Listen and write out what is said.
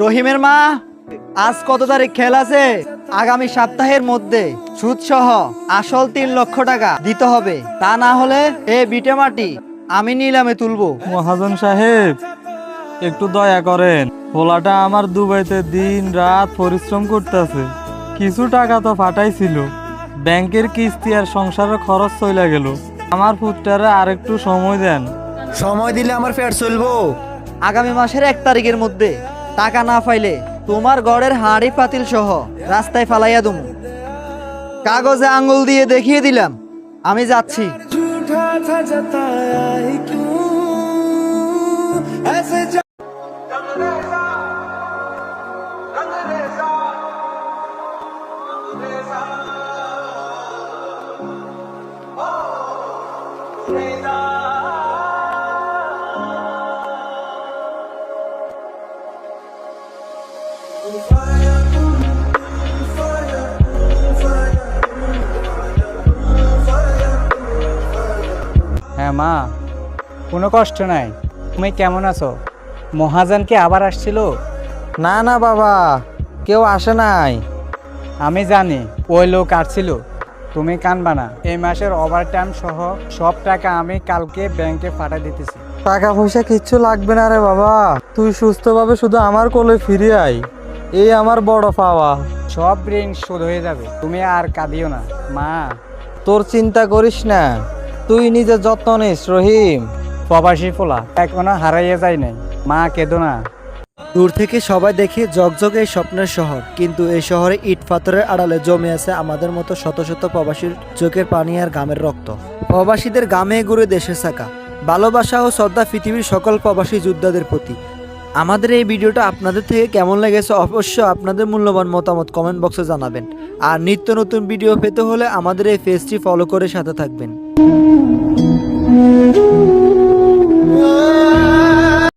রহিমের মা, আজ কত তারিখ? খেল আছে আগামী সপ্তাহের মধ্যে, সুদ সহ আসল 3 লক্ষ টাকা দিতে হবে। তা না হলে এ বিটে মাটি আমি নিলামে তুলবো। মহাজন সাহেব, একটু দয়া করেন। পোলাটা আমার দুবাইতে দিন রাত পরিশ্রম করতেছে। কিছু টাকা তো ফাটাইছিল, ব্যাংকের কিস্তি আর সংসারের খরচ চলে গেল। আমার পুত্রারে আরেকটু সময় দেন। সময় দিলে আমার পেট চলবো? আগামী মাসের 1 তারিখের মধ্যে টাকা না পাইলে তোমার ঘরের হাঁড়ি পাতিল সহ রাস্তায় ফালাইয়া দুমু। কাগজে আঙ্গুল দিয়ে দেখিয়ে দিলাম আমি যাচ্ছি। হ্যাঁ মা, কোনো কষ্ট নাই। তুমি কেমন আছো? মহাজন কি আবার আসছিল? না না বাবা, কেউ আসে নাই। আমি জানি ওই লোক আসছিল, তুমি কানবা না। এই মাসের ওভারটাইম সহ সব টাকা আমি কালকে ব্যাংকে পাঠিয়ে দিতেছি। টাকা পয়সা কিচ্ছু লাগবে না রে বাবা, তুই সুস্থভাবে শুধু আমার কোলে ফিরে আয়, এই আমার বড় পাওয়া। সব ঋণ শোধ হয়ে যাবে, তুমি আর কাঁদিও না মা। তোর চিন্তা করিস না, তুই নিজের যত্ন নিস রহিম। প্রবাসী পোলা এখনো হারাইয়া যায় নাই, মা কেঁদো না। দূর থেকে সবাই দেখে জগজগে এই স্বপ্নের শহর, কিন্তু এই শহরে ইট পাথরের আড়ালে জমে আছে আমাদের মতো শত শত প্রবাসীর চোখের পানি আর ঘামের রক্ত। প্রবাসীদের গামে ঘুরে দেশের চাকা, ভালোবাসা ও শ্রদ্ধা পৃথিবীর সকল প্রবাসী যোদ্ধাদের প্রতি। আমাদের এই ভিডিওটা আপনাদের থেকে কেমন লেগেছে অবশ্যই আপনাদের মূল্যবান মতামত কমেন্ট বক্সে জানাবেন। আর নিত্য নতুন ভিডিও পেতে হলে আমাদের এই পেজটি ফলো করে সাথে থাকবেন।